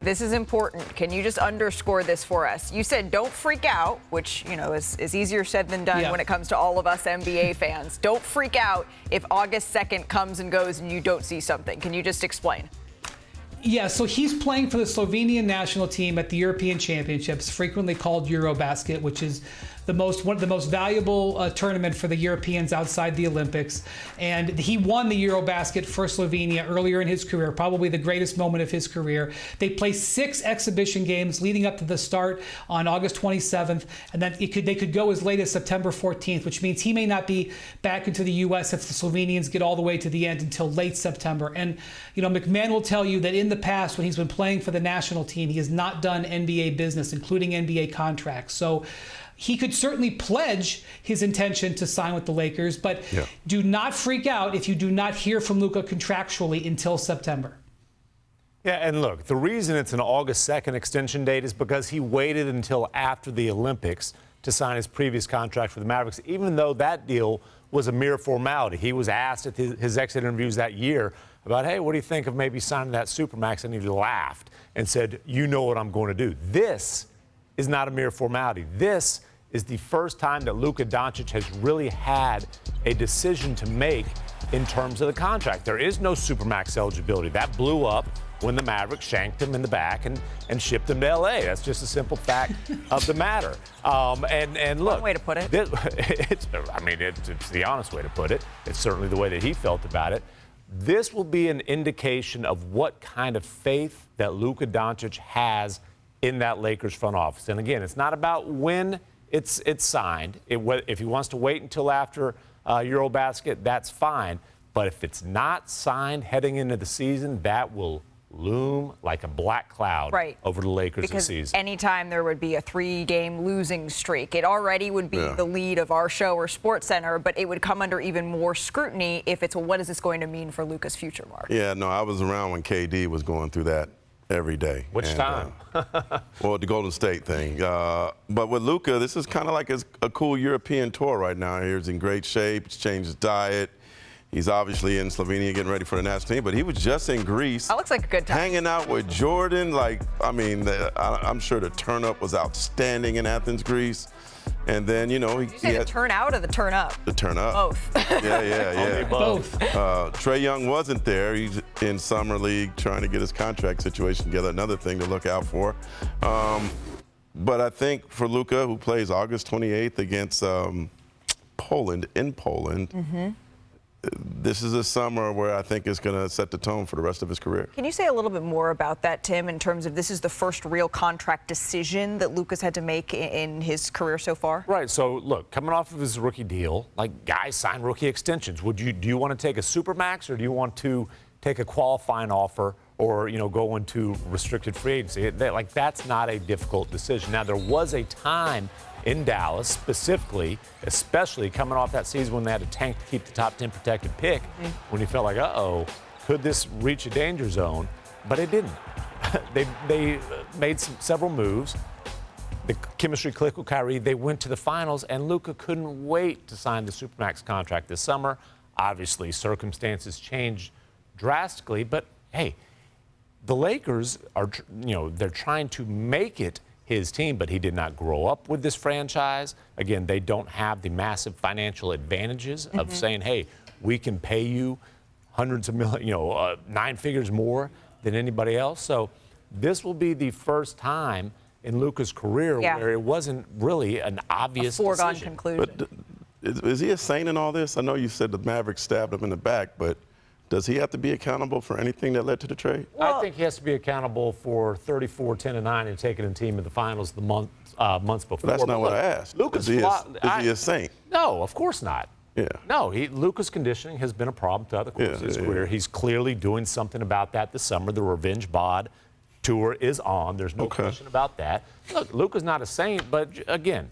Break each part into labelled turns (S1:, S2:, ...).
S1: This is important. Can you just underscore this for us? You said don't freak out, which, is easier said than done when it comes to all of us NBA fans. Don't freak out if August 2nd comes and goes and you don't see something. Can you just explain?
S2: Yeah, so he's playing for the Slovenian national team at the European Championships, frequently called Eurobasket, which is one of the most valuable tournament for the Europeans outside the Olympics. And he won the Eurobasket for Slovenia earlier in his career, probably the greatest moment of his career. They play 6 exhibition games leading up to the start on August 27th, and then they could go as late as September 14th, which means he may not be back into the U.S. if the Slovenians get all the way to the end until late September. And, McMahon will tell you that in the past, when he's been playing for the national team, he has not done NBA business, including NBA contracts. So he could certainly pledge his intention to sign with the Lakers, but do not freak out if you do not hear from Luka contractually until September.
S3: Yeah, and look, the reason it's an August 2nd extension date is because he waited until after the Olympics to sign his previous contract for the Mavericks, even though that deal was a mere formality. He was asked at his exit interviews that year about, hey, what do you think of maybe signing that Supermax? And he laughed and said, you know what I'm going to do. This is not a mere formality. This is the first time that Luka Doncic has really had a decision to make in terms of the contract. There is no Supermax eligibility. That blew up when the Mavericks shanked him in the back and shipped him to L.A. That's just a simple fact of the matter. And look.
S1: One way to put it.
S3: It's the honest way to put it. It's certainly the way that he felt about it. This will be an indication of what kind of faith that Luka Doncic has in that Lakers front office. And again, it's not about when it's signed. If he wants to wait until after Eurobasket, that's fine. But if it's not signed heading into the season, that will loom like a black cloud over the Lakers this season.
S1: Because anytime there would be a 3-game losing streak, it already would be the lead of our show or SportsCenter, but it would come under even more scrutiny if it's, well, what is this going to mean for Luka's future, Mark?
S4: Yeah, no, I was around when KD was going through that every day.
S3: Which time?
S4: Well, the Golden State thing. But with Luka, this is kind of like a cool European tour right now. He's in great shape. He's changed his diet. He's obviously in Slovenia getting ready for the national team, but he was just in Greece.
S1: That looks like a good time.
S4: Hanging out with Jordan. I'm sure the turn-up was outstanding in Athens, Greece. And then,
S1: Did you say the turn out or the turn up?
S4: The turn up.
S1: Both.
S4: Yeah.
S2: Both.
S4: Trae Young wasn't there. He's in Summer League trying to get his contract situation together. Another thing to look out for. But I think for Luka, who plays August 28th against Poland, this is a summer where I think it's going to set the tone for the rest of his career.
S1: Can you say a little bit more about that, Tim, in terms of this is the first real contract decision that Luka's had to make in his career so far?
S3: Right. So, look, coming off of his rookie deal, like guys sign rookie extensions. Do you want to take a Supermax or do you want to take a qualifying offer or, go into restricted free agency? That's not a difficult decision. Now, there was a time in Dallas, specifically, especially coming off that season when they had to tank to keep the top 10 protected pick, when you felt like, uh-oh, could this reach a danger zone? But it didn't. They made several moves. The chemistry clicked with Kyrie. They went to the finals, and Luka couldn't wait to sign the Supermax contract this summer. Obviously, circumstances changed drastically, but hey, the Lakers are, they're trying to make it his team, but he did not grow up with this franchise. Again, they don't have the massive financial advantages of saying, hey, we can pay you hundreds of millions, 9 figures more than anybody else. So this will be the first time in Luka's career where it wasn't really an obvious
S1: foregone
S3: decision.
S1: conclusion.
S4: But is he a saint in all this? I know you said the Mavericks stabbed him in the back, but does he have to be accountable for anything that led to the trade?
S3: Well, I think he has to be accountable for 34-10-9 and taking a team in the finals the months before.
S4: But that's not what I asked.
S3: Luka's
S4: is he a saint?
S3: No, of course not.
S4: Yeah.
S3: No, Luka's conditioning has been a problem throughout the course of his career. He's clearly doing something about that this summer. The Revenge Bod tour is on. There's no question about that. Look, Luka's not a saint, but again,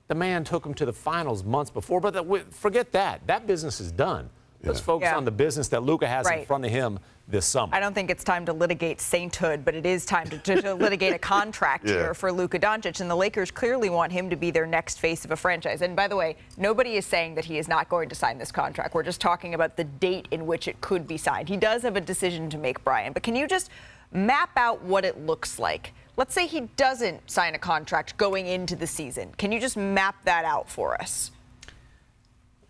S3: the man took him to the finals months before. But forget that. That business is done. Let's focus on the business that Luka has in front of him this summer.
S1: I don't think it's time to litigate sainthood, but it is time to litigate a contract here for Luka Doncic. And the Lakers clearly want him to be their next face of a franchise. And by the way, nobody is saying that he is not going to sign this contract. We're just talking about the date in which it could be signed. He does have a decision to make, Brian. But can you just Map out what it looks like. Let's say he doesn't sign a contract going into the season. Can you just map that out for us?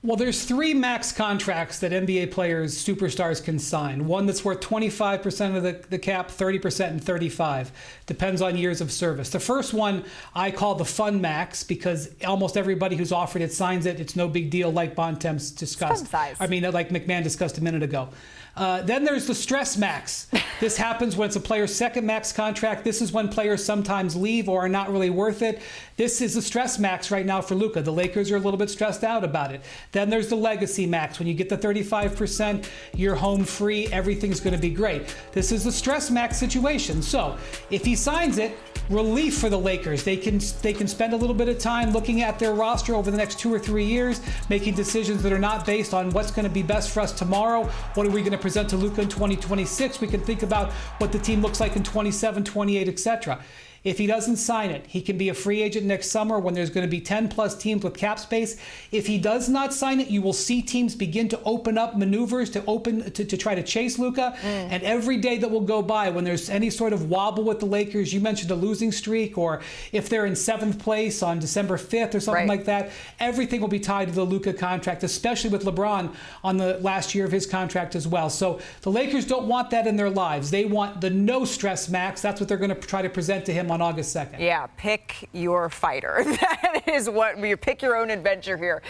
S2: Well, there's 3 max contracts that NBA players, superstars, can sign. One that's worth 25% of the cap, 30% and 35%. Depends on years of service. The first one I call the fun max because almost everybody who's offered it signs it. It's no big deal, like Bontemps discussed.
S1: Fun size.
S2: I mean, like McMahon discussed a minute ago. Then there's the stress max. This happens when it's a player's second max contract. This is when players sometimes leave or are not really worth it. This is the stress max right now for Luka. The Lakers are a little bit stressed out about it. Then there's the legacy max. When you get the 35%, you're home free. Everything's going to be great. This is the stress max situation. So if he signs it, relief for the Lakers. They can spend a little bit of time looking at their roster over the next 2 or 3 years, making decisions that are not based on what's going to be best for us tomorrow. What are we going to present to Luka in 2026? We can think about what the team looks like in 27, 28, etc. If he doesn't sign it, he can be a free agent next summer when there's going to be 10 plus teams with cap space. If he does not sign it, you will see teams begin to open up maneuvers to try to chase Luka. And every day that will go by when there's any sort of wobble with the Lakers, you mentioned a losing streak, or if they're in 7th place on December 5th or something like that, everything will be tied to the Luka contract, especially with LeBron on the last year of his contract as well. So the Lakers don't want that in their lives. They want the no stress max. That's what they're going to try to present to him on August 2nd.
S1: Yeah, pick your fighter. That is what you pick your own adventure here.